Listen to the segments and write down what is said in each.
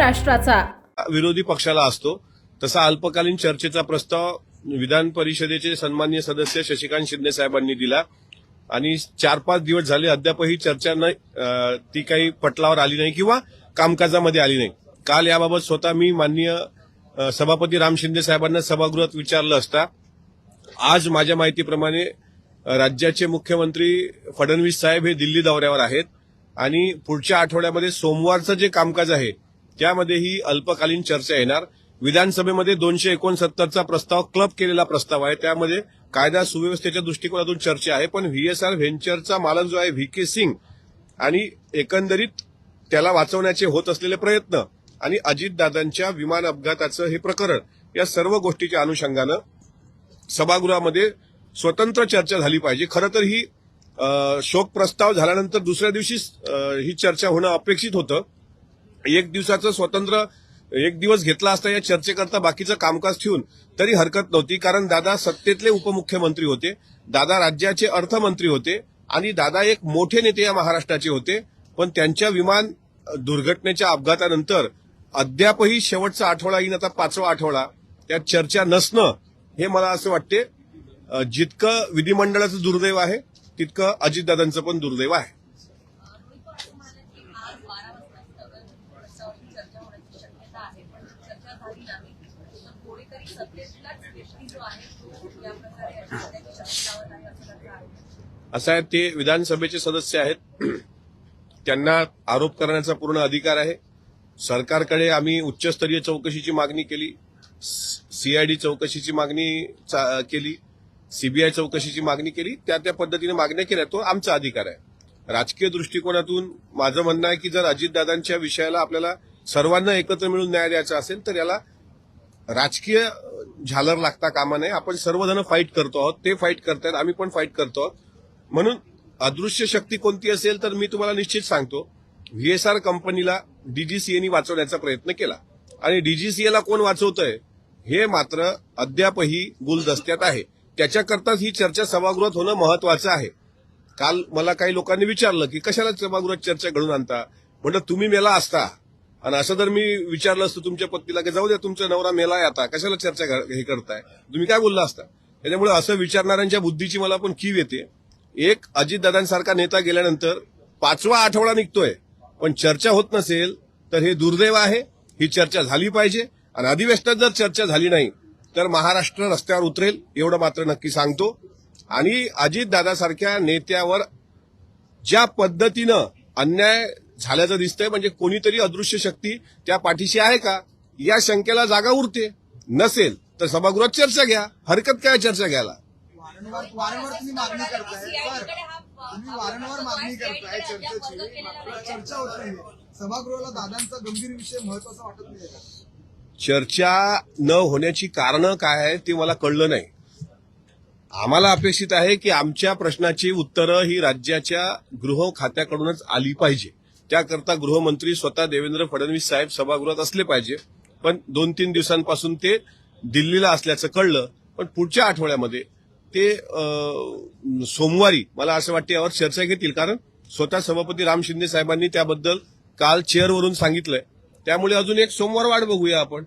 महाराष्ट्राचा. विरोधी पक्षाला असतो तसा अल्पकालीन चर्चेचा प्रस्ताव विधान परिषदेचे सन्माननीय सदस्य शशिकांत शिंदे साहेबांनी दिला आणि 4-5 दिवस झाले अद्यापही चर्चा ती काही पटलावर आली नाही किंवा कामकाजामध्ये आली नाही. काल याबाबत स्वतः मी माननीय सभापती राम शिंदे साहेबांना सभागृहात विचारलं असता आज माझ्या माहितीप्रमाणे राज्याचे मुख्यमंत्री फडणवीस साहेब हे दिल्ली दौऱ्यावर आहेत आणि पुढच्या आठवड्यामध्ये सोमवारचं जे कामकाज आहे त्यामध्ये ही अल्पकालीन चर्चा येणार. विधानसभेमध्ये 269चा प्रस्ताव क्लब केलेला प्रस्ताव आहे, त्यामध्ये कायदा सुव्यवस्थेच्या दृष्टिकोनातून चर्चा आहे. पण व्हीएसआर व्हेंचरचा मालक जो आहे व्ही.के. सिंग आणि एकंदरीत त्याला वाचवण्याचे होत असलेले प्रयत्न आणि अजितदादांच्या विमान अपघाताचं हे प्रकरण या सर्व गोष्टीच्या अनुषंगानं सभागृहामध्ये स्वतंत्र चर्चा झाली पाहिजे. खरं तर ही शोक प्रस्ताव झाल्यानंतर दुसऱ्या दिवशी ही चर्चा होणं अपेक्षित होतं. एक दिवसाचं स्वतंत्र एक दिवस घेतला असता या चर्चेकरता बाकीचं कामकाज ठेवून तरी हरकत नव्हती, कारण दादा सत्तेतले उपमुख्यमंत्री होते, दादा राज्याचे अर्थमंत्री होते आणि दादा एक मोठे नेते या महाराष्ट्राचे होते. पण त्यांच्या विमान दुर्घटनेच्या अपघातानंतर अद्यापही शेवटचा आठवडा येईन, आता 5वा आठवडा, त्यात चर्चा नसणं हे मला असं वाटते जितकं विधिमंडळाचं दुर्दैव आहे तितकं अजितदादांचं पण दुर्दैव आहे. असं आहे, ते विधानसभेचे सदस्य आहेत, त्यांना आरोप करण्याचा पूर्ण अधिकार आहे. सरकारकडे आम्ही उच्चस्तरीय चौकशीची मागणी केली, सीआयडी चौकशीची मागणी केली, सीबीआय चौकशीची मागणी केली, त्या पद्धतीने मागण्या केल्या, तो आमचा अधिकार आहे. राजकीय दृष्टिकोनातून माझं म्हणणं आहे की जर अजितदादांच्या विषयाला आपल्याला सर्वांना एकत्र मिळून न्याय द्यायचा असेल तर याला राजकीय झालर लागता कामा नये. आपण सर्वजण फाईट करतो आहोत, ते फाईट करतायत, आम्ही पण फाईट करतो आहोत. म्हणून अदृश्य शक्ती कोणती असेल तर मी तुम्हाला निश्चित सांगतो, व्हीएसआर कंपनीला डीजीसीएनी वाचवण्याचा प्रयत्न केला आणि डीजीसीएला कोण वाचवतंय हे मात्र अद्यापही गुलदस्त्यात आहे. त्याच्याकरताच ही चर्चा सभागृहात होणं महत्वाचं आहे. काल मला काही लोकांनी विचारलं की कशाला सभागृहात चर्चा घडून आणता, म्हणलं तुम्ही मेला असता आणि असं जर मी विचारलं असतं तुमच्या पत्नीला की जाऊ द्या तुमचा नवरा मेलाय आता कशाला चर्चा हे करताय, तुम्ही काय बोलला असता. त्याच्यामुळे असं विचारणाऱ्यांच्या बुद्धीची मला पण कीव येते. एक अजितदादांसारखा नेता गेल्यानंतर 5वा आठवडा निघतोय पण चर्चा होत नसेल तर हे दुर्दैव आहे. ही चर्चा झाली पाहिजे आणि अधिवेशनात जर चर्चा झाली नाही तर महाराष्ट्र रस्त्यावर उतरेल एवढं मात्र नक्की सांगतो. आणि अजितदादासारख्या नेत्यावर ज्या पद्धतीनं अन्याय झाल्याचं दिसतंय म्हणजे कोणीतरी अदृश्य शक्ती त्या पाठीशी आहे का या शंकेला जागा उरते. नसेल तर सभागृहात चर्चा घ्या, हरकत काय चर्चा घ्यायला. वारंवार तुम्ही मागणी करताय सर, तुम्ही वारंवार मागणी करताय चर्चेची, चर्चा होत नाही. सभागृहाला दादांचा गंभीर विषय महत्वाचा वाटत नाही का? चर्चा न होण्याची कारणं काय आहे ते मला कळलं नाही. आम्हाला अपेक्षित आहे की आमच्या प्रश्नाची उत्तरं ही राज्याच्या गृह खात्याकडूनच आली पाहिजे. त्याकरता गृहमंत्री स्वतः देवेंद्र फडणवीस साहेब सभागृहात असले पाहिजे. पण 2-3 दिवसांपासून ते दिल्लीला असल्याचं कळलं. पण पुढच्या आठवड्यामध्ये ते सोमवारी मला असं वाटतं यावर चर्चा घेतील, कारण स्वतः सभापती राम शिंदे साहेबांनी त्याबद्दल काल चेअरवरून सांगितलंय. त्यामुळे अजून एक सोमवार वाट बघूया आपण.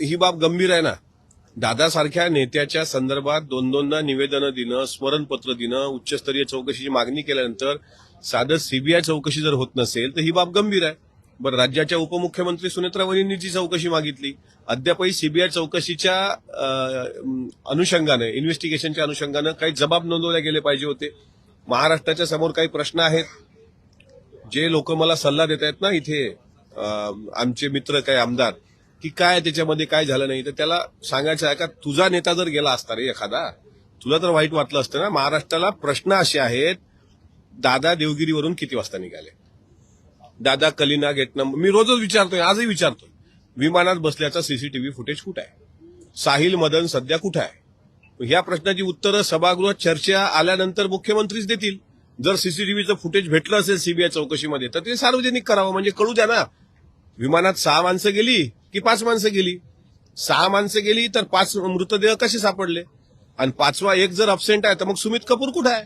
ही बाब गंभीर आहे ना. दादासारख्या नेत्याच्या संदर्भात 2-2दा निवेदनं देणं, स्मरणपत्र देणं, उच्चस्तरीय चौकशीची मागणी केल्यानंतर साधं सीबीआय चौकशी जर होत नसेल तर ही बाब गंभीर आहे. बरं, राज्याच्या उपमुख्यमंत्री सुनेत्रा वहिनींनी जी चौकशी मागितली, अद्यापही सीबीआय चौकशीच्या अनुषंगाने, इन्व्हेस्टिगेशनच्या अनुषंगाने काही जबाब नोंदवले गेले पाहिजे होते. महाराष्ट्राच्या समोर काही प्रश्न आहेत. जे लोक मला सल्ला देत आहेत ना इथे आमचे मित्र काही आमदार की काय त्याच्यामध्ये काय झालं नाही, तर त्याला सांगायचं आहे का तुझा नेता जर गेला असता रे एखादा, तुला तर वाईट वाटलं असतं ना. महाराष्ट्राला प्रश्न असे आहेत, दादा देवगिरीवरून किती वाजता निघाले, दादा कलिना गेट नंबर, मी रोजच विचारतोय, आजही विचारतोय, विमानात बसल्याचा सीसीटीव्ही फुटेज कुठे आहे, साहिल मदन सध्या कुठे आहे. ह्या प्रश्नाची उत्तरं सभागृहात चर्चा आल्यानंतर मुख्यमंत्रीच देतील. जर सीसीटीव्हीचं फुटेज भेटलं असेल सीबीआय चौकशीमध्ये तर ते सार्वजनिक करावं, म्हणजे कळू द्या ना. विमानात 6 माणसं गेली की 5 माणसं गेली? 6 माणसं गेली तर 5 मृतदेह कसे सापडले? आणि 5वा एक जर अब्सेंट आहे तर मग सुमित कपूर कुठे आहे?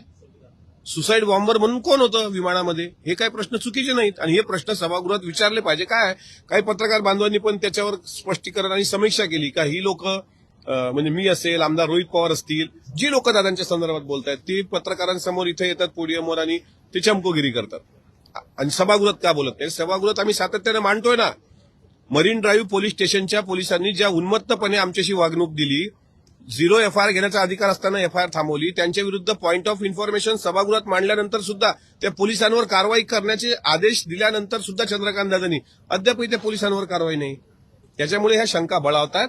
सुसाईड बॉम्बर म्हणून कोण होतं विमानामध्ये? हे काही प्रश्न चुकीचे नाहीत आणि हे प्रश्न सभागृहात विचारले पाहिजे. काय काही पत्रकार बांधवांनी पण त्याच्यावर स्पष्टीकरण आणि समीक्षा केली का ही लोक म्हणजे मी असेल, आमदार रोहित पवार असतील, जी लोक दादांच्या संदर्भात बोलतायत ती पत्रकारांसमोर इथे येतात पोडियमवर आणि ते चमकोगिरी करतात. आणि सभागृहात का बोलत नाही? सभागृहात आम्ही सातत्याने मांडतोय ना. मरीन ड्राईव्ह पोलीस स्टेशनच्या पोलिसांनी ज्या उन्मत्तपणे आमच्याशी वागणूक दिली, 0 एफआयआर घेण्याचा अधिकार असताना एफआयआर थांबवली, त्यांच्या विरुद्ध पॉईंट ऑफ इन्फॉर्मेशन सभागृहात मांडल्यानंतर सुद्धा त्या पोलिसांवर कारवाई करण्याचे आदेश दिल्यानंतर सुद्धा चंद्रकांत दादांनी अद्यापही त्या पोलिसांवर कारवाई नाही. त्याच्यामुळे ह्या शंका बळावतात.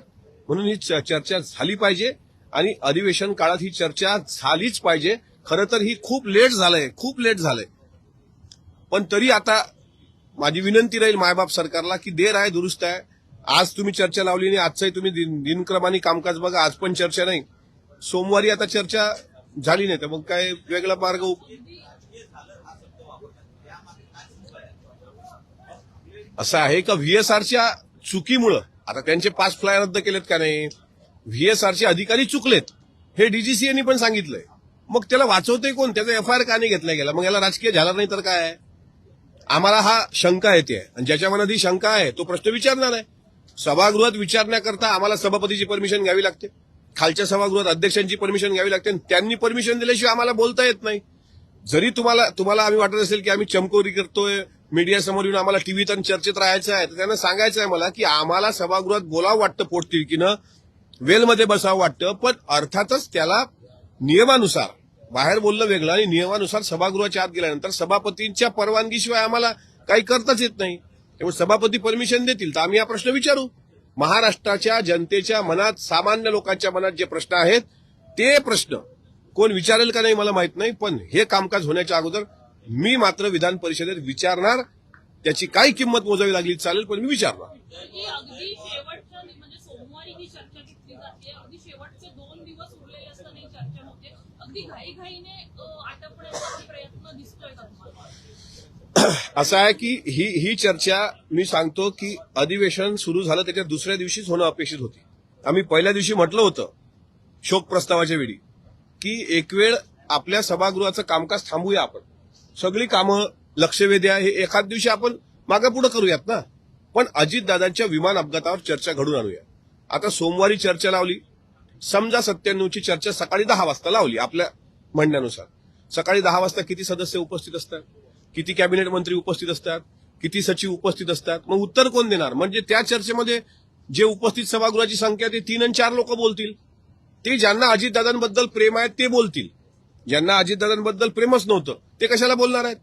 म्हणून ही चर्चा झाली पाहिजे आणि अधिवेशन काळात ही चर्चा झालीच पाहिजे. खरं तर ही खूप लेट झालंय. पण तरी आता माझी विनंती राहील मायबाप सरकारला की देर आहे दुरुस्त आहे. आज तुम्ही चर्चा लावली नाही, आजचाही तुम्ही दिनक्रमाने कामकाज बघा, आज पण चर्चा नाही. सोमवारी आता चर्चा झाली नाही तर मग काय वेगळा मार्ग असं आहे का? व्हीएसआरच्या चुकीमुळं आता त्यांचे 5 फ्लाय रद्द केलेत का नाही? व्हीएसआरचे अधिकारी चुकलेत हे डीजीसीएनी पण सांगितलंय. मग त्याला वाचवतंय कोण? त्याचा एफआयआर का नाही घेतला गेला? मग याला राजकीय झाला नाही तर काय? आम्हाला हा शंका येते आणि ज्याच्या मनात ही शंका आहे तो प्रश्न विचारणार आहे. सभागृहात विचारण्याकरता आम्हाला सभापतीची परमिशन घ्यावी लागते, खालच्या सभागृहात अध्यक्षांची परमिशन घ्यावी लागते, त्यांनी परमिशन दिल्याशिवाय आम्हाला बोलता येत नाही. जरी तुम्हाला आम्ही वाटत असेल की आम्ही चमकोरी करतोय, मीडियासमोर येऊन आम्हाला टीव्हीत आणि चर्चेत राहायचं आहे, तर त्यांना सांगायचं आहे मला की आम्हाला सभागृहात बोलावं वाटतं पोटतिडकीनं, वेलमध्ये बसावं वाटतं, पण अर्थातच त्याला नियमानुसार बाहेर बोललं वेगळं आणि नियमानुसार सभागृहाच्या आत गेल्यानंतर सभापतींच्या परवानगीशिवाय आम्हाला काही करताच येत नाही. त्यामुळे सभापती परमिशन देतील तर आम्ही हा प्रश्न विचारू. महाराष्ट्राच्या जनतेच्या मनात, सामान्य लोकांच्या मनात जे प्रश्न आहेत ते प्रश्न कोण विचारेल का नाही मला माहित नाही, पण हे कामकाज होण्याच्या अगोदर मी मात्र विधान परिषदेत विचारणार. त्याची काही किंमत मोजावी लागली चालेल, पण मी विचारणार. अगदी शेवटचं म्हणजे सोमवारी ही चर्चा घेतली जाते, अगदी शेवटचे 2 दिवस उरलेले असताना ही चर्चा होते, अगदी घाईघाईने आटपण्याचा प्रयत्न दिसतोय का तुम्हाला? असं आहे की ही चर्चा मी सांगतो की अधिवेशन सुरू झालं त्याच्या दुसऱ्या दिवशीच होणं अपेक्षित होती. आम्ही पहिल्या दिवशी म्हटलं होतं शोक प्रस्तावाच्या वेळी की एक वेळ आपल्या सभागृहाचं कामकाज थांबूया, आपण सगळी कामं लक्षवेधी आहे हे एखाद दिवशी आपण मागं पुढे करूयात ना, पण अजितदादांच्या विमान अपघातावर चर्चा घडून आणूया. आता सोमवारी चर्चा लावली, समजा 97ची चर्चा सकाळी 10 वाजता लावली. आपल्या म्हणण्यानुसार सकाळी 10 वाजता किती सदस्य उपस्थित असतात, किती कॅबिनेट मंत्री उपस्थित असतात, किती सचिव उपस्थित असतात, मग उत्तर कोण देणार? म्हणजे त्या चर्चेमध्ये जे उपस्थित सभागृहाची संख्या ते 3 आणि 4 लोक बोलतील. ते ज्यांना अजितदादांबद्दल प्रेम आहे ते बोलतील, ज्यांना अजितदादांबद्दल प्रेमच नव्हतं ते कशाला बोलणार आहेत?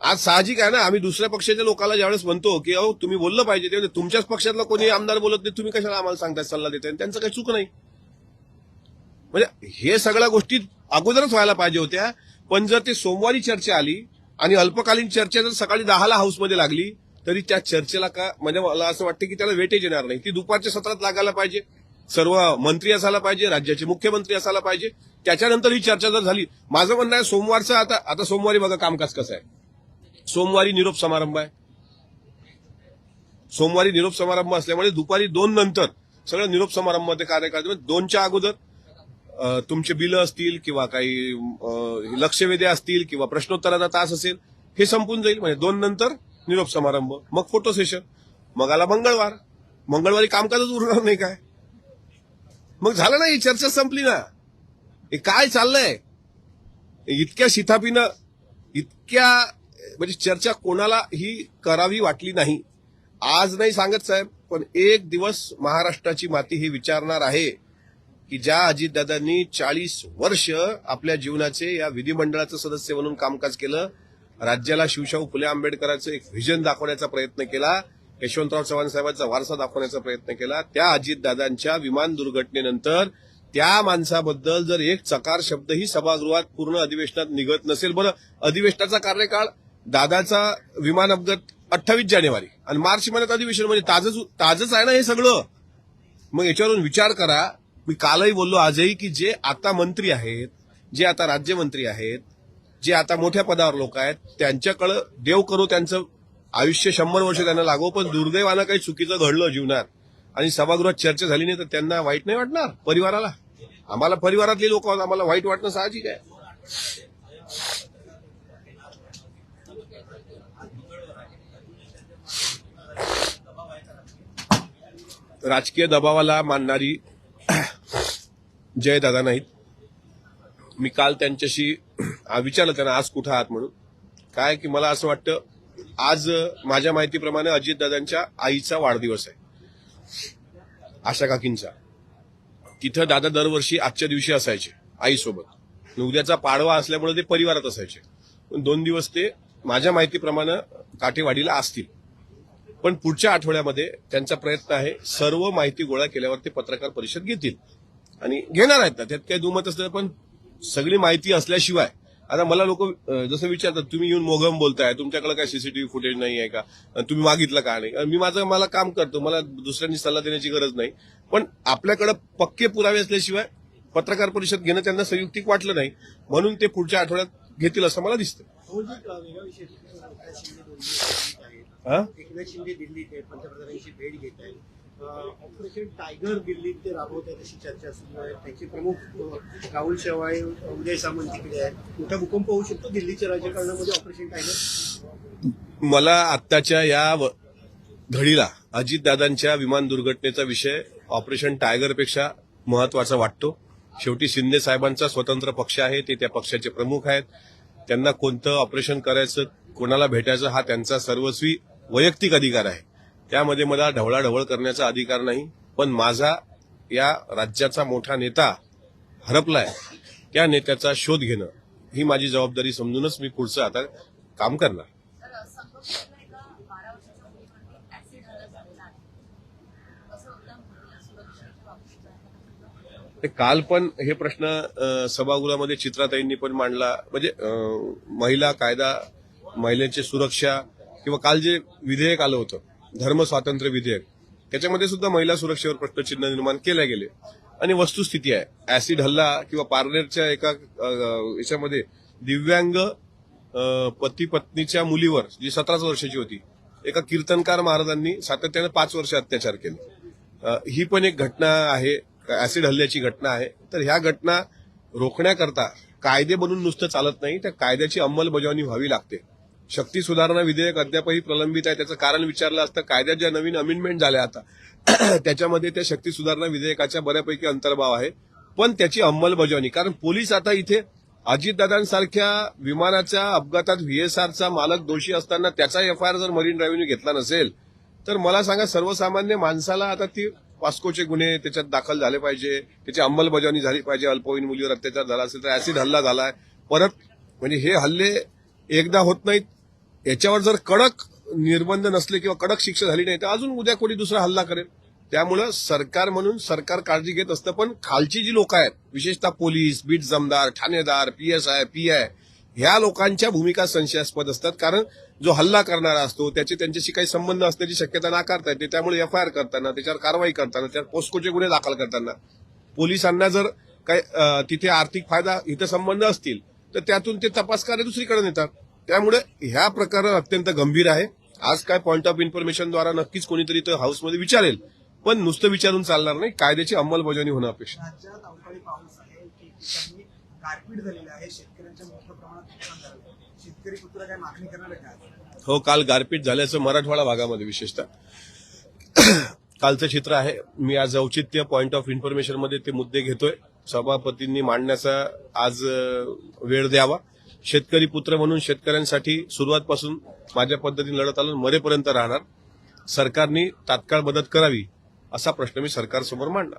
आज साहजिक आहे ना, आम्ही दुसऱ्या पक्षाच्या लोकांना ज्यावेळेस म्हणतो की अहो तुम्ही बोललं पाहिजे, ते तुमच्याच पक्षातला कोणी आमदार बोलत नाही, तुम्ही कशाला आम्हाला सांगताय, सल्ला देताय? त्यांचं काही चूक नाही. म्हणजे हे सगळ्या गोष्टी अगोदरच व्हायला पाहिजे होत्या. पण जर ते सोमवारी चर्चा आली आणि अल्पकालीन चर्चा जर सकाळी 10ला हाऊसमध्ये लागली तरी त्या चर्चेला का म्हणजे मला असं वाटतं की त्याला वेटेज येणार नाही. ती दुपारच्या सत्रात लागायला पाहिजे, सर्व मंत्री असायला पाहिजे, राज्याचे मुख्यमंत्री असायला पाहिजे, त्याच्यानंतर ही चर्चा जर झाली. माझं म्हणणं आहे सोमवारचं आता सोमवारी बघा कामकाज कसं आहे. सोमवारी निरोप समारंभ आहे, सोमवारी निरोप समारंभ असल्यामुळे दुपारी 2 नंतर सगळं निरोप समारंभामध्ये कार्यक्रम, 2च्या अगोदर तुमचे बिलं असतील किंवा काही लक्षवेधी असतील किंवा प्रश्नोत्तराचा तास असेल हे संपून जाईल. म्हणजे 2 नंतर निरोप समारंभ, मग फोटो सेशन, मग आला मंगळवारी कामकाजच उरणार नाही काय? मग झालं ना, ही चर्चा संपली ना. हे काय चाललंय इतक्या शिथापीनं, इतक्या म्हणजे चर्चा कोणाला ही करावी वाटली नाही. आज नाही सांगत साहेब, पण एक दिवस महाराष्ट्राची माती ही विचारणार आहे की ज्या अजितदादांनी 40 वर्ष आपल्या जीवनाचे या विधिमंडळाचं सदस्य म्हणून कामकाज केलं, राज्याला शिवशाहू फुले आंबेडकरांचं एक व्हिजन दाखवण्याचा प्रयत्न केला, यशवंतराव चव्हाण साहेबांचा वारसा दाखवण्याचा प्रयत्न केला, त्या अजितदादांच्या विमान दुर्घटनेनंतर त्या माणसाबद्दल जर एक चकार शब्दही सभागृहात पूर्ण अधिवेशनात निघत नसेल. बरं, अधिवेशनाचा कार्यकाळ दादाचा विमान अपघात 28 जानेवारी आणि मार्च महिन्यात अधिवेशन, म्हणजे ताजच आहे ना हे सगळं. मग याच्यावरून विचार करा. मी कालही बोललो, आजही, की जे आता मंत्री आहेत, जे आता राज्यमंत्री आहेत, जे आता मोठ्या पदावर लोक आहेत त्यांच्याकडे देव करो त्यांचं आयुष्य 100 वर्ष त्यांना लागो, पण दुर्दैवानं काही चुकीचं घडलं जीवनात आणि सभागृहात चर्चा झाली नाही तर त्यांना वाईट नाही वाटणार? परिवाराला, आम्हाला परिवारातले लोक आहोत, आम्हाला वाईट वाटणं साहजिक आहे. राजकीय दबावाला मानणारी जयदादा नाहीत. मी काल त्यांच्याशी विचारलं त्यांना आज कुठं आहात म्हणून. काय की मला असं वाटतं आज माझ्या माहितीप्रमाणे अजितदादांच्या आईचा वाढदिवस आहे, आशा काकींचा. तिथं दादा दरवर्षी आजच्या दिवशी असायचे आईसोबत. उद्याचा पाडवा असल्यामुळे ते परिवारात असायचे, पण 2 दिवस ते माझ्या माहितीप्रमाणे काठेवाडीला असतील. पण पुढच्या आठवड्यामध्ये त्यांचा प्रयत्न आहे सर्व माहिती गोळा केल्यावर ते पत्रकार परिषद घेतील आणि घेणार आहेत ना, त्यात काही दुमत असतं. पण सगळी माहिती असल्याशिवाय आता मला लोक जसं विचारतात तुम्ही येऊन मोगम बोलताय, तुमच्याकडे काय सीसीटीव्ही फुटेज नाही आहे का, तुम्ही मागितलं का नाही. मी मला काम करतो, मला दुसऱ्यांनी सल्ला देण्याची गरज नाही. पण आपल्याकडे पक्के पुरावे असल्याशिवाय पत्रकार परिषद घेणं त्यांना संयुक्तिक वाटलं नाही, म्हणून ते पुढच्या आठवड्यात घेतील असं मला दिसतं. एकनाथ शिंदे दिल्लीत आहेत, पंतप्रधानांची भेट घेत आहेत. ऑपरेशन टायगर दिल्लीत ते राबवत आहेत अशी चर्चा सुरू आहे. त्याचे प्रमुख राहुल शेवाळे, उदय सामंत तिकडे आहेत. मोठा भूकंप होऊ शकतो दिल्लीच्या राजकारणामध्ये ऑपरेशन टायगर. मला आत्ताच्या या घडीला अजितदादांच्या विमान दुर्घटनेचा विषय ऑपरेशन टायगरपेक्षा महत्वाचा वाटतो. शेवटी शिंदे साहेबांचा स्वतंत्र पक्ष आहे, ते त्या पक्षाचे प्रमुख आहेत. त्यांना कोणतं ऑपरेशन करायचं, कोणाला भेटायचं हा त्यांचा सर्वस्वी वैयक्तिक अधिकार आहे. त्यामध्ये मला ढवळाढवळ करण्याचा अधिकार नाही. पण माझा या राज्याचा मोठा नेता हरपलाय, त्या नेत्याचा शोध घेणं ही माझी जबाबदारी समजूनच मी पुढचं आता काम करणार. काल पण हे प्रश्न सभागृहामध्ये चित्राताईंनी पण मांडला. म्हणजे महिला कायदा, महिलेची सुरक्षा, किंवा काल जे विधेयक आलं होतं धर्म स्वातंत्र्य विधेयक, त्याच्यामध्ये सुद्धा महिला सुरक्षेवर प्रश्नचिन्ह निर्माण केले गेले. आणि वस्तुस्थिती आहे, ऍसिड हल्ला किंवा पार्लेरच्या एका याच्यामध्ये दिव्यांग पती पत्नीच्या मुलीवर जी 17 वर्षाची होती, एका कीर्तनकार महाराजांनी सातत्याने 5 वर्ष अत्याचार केले. ही पण एक घटना आहे, ऍसिड हल्ल्याची घटना आहे. तर ह्या घटना रोखण्याकरता कायदे बनून नुसतं चालत नाही, त्या कायद्याची अंमलबजावणी व्हावी लागते. शक्ती सुधारणा विधेयक अद्यापही प्रलंबित आहे. त्याचं कारण विचारलं असतं. कायद्यात ज्या नवीन अमेंडमेंट झाल्या आता त्याच्यामध्ये त्या शक्ती सुधारणा विधेयकाच्या बऱ्यापैकी अंतर्भाव आहे, पण त्याची अंमलबजावणी, कारण पोलीस आता इथे अजितदादांसारख्या विमानाच्या अपघातात व्हीएसआरचा मालक दोषी असताना त्याचा एफआयआर जर मरीन ड्रायव्हने घेतला नसेल तर मला सांगा सर्वसामान्य माणसाला आता ती पॉस्कोचे गुन्हे त्याच्यात दाखल झाले पाहिजे, त्याची अंमलबजावणी झाली पाहिजे. अल्पवयीन मुलीवर अत्याचार झाला असेल तर ऍसिड हल्ला झालाय परत, म्हणजे हे हल्ले एकदा होत नाहीत. याच्यावर जर कडक निर्बंध नसले किंवा कडक शिक्षा झाली नाही तर अजून उद्या कोणी दुसरा हल्ला करेल. त्यामुळं सरकार म्हणून सरकार काळजी घेत असतं, पण खालची जी लोक आहेत, विशेषतः पोलीस, बीट जमदार, ठाणेदार, पीएसआय, पीआय, ह्या लोकांच्या भूमिका संशयास्पद असतात. कारण जो हल्ला करणारा असतो त्यांच्याशी काही संबंध असण्याची शक्यता नाकारता येते. त्यामुळे एफआयआर करताना, त्याच्यावर कारवाई करताना, त्यावर पोस्कोचे गुन्हे दाखल करताना पोलिसांना जर काही तिथे आर्थिक फायदा हितसंबंध असतील तर त्यातून ते तपास कार्य दुसरीकडे नेतात. त्यामुळे ह्या प्रकार अत्यंत गंभीर आहे. आज काय पॉइंट ऑफ इन्फॉर्मेशनद्वारा नक्कीच कोणीतरी तर हाऊसमध्ये विचारेल, पण नुसतं विचारून चालणार नाही. कायद्याची अंमलबजावणी होणं अपेक्षित. राज्यात अवकाळी पाऊस आहे, ठिकठिकाणी गारपीट झालेली आहे, शेतकऱ्यांच्या मोठ्या प्रमाणात नुकसान झालं आहे. शेतकरी पुत्र काय मागणी करणार आहे का? हो, काल गारपीट झाल्याचं मराठवाडा भागामध्ये विशेषतः कालचं चित्र आहे. मी आज औचित्य पॉइंट ऑफ इन्फॉर्मेशन मध्ये ते मुद्दे घेतोय. सभापतींनी मांडण्याचा आज वेळ द्यावा. शेतकरी पुत्र म्हणून शेतकऱ्यांसाठी सुरुवातपासून माझ्या पद्धतीने लढत आलो, मरेपर्यंत राहणार. सरकारने तात्काळ मदत करावी असा प्रश्न मी सरकारसमोर मांडला.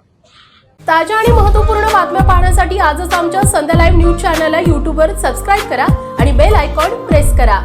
ताज्या आणि महत्त्वपूर्ण बातम्या पाहण्यासाठी आजच आमच्या संध्या लाईव्ह न्यूज चॅनलला YouTubeवर सबस्क्राईब करा आणि बेल आयकॉन प्रेस करा.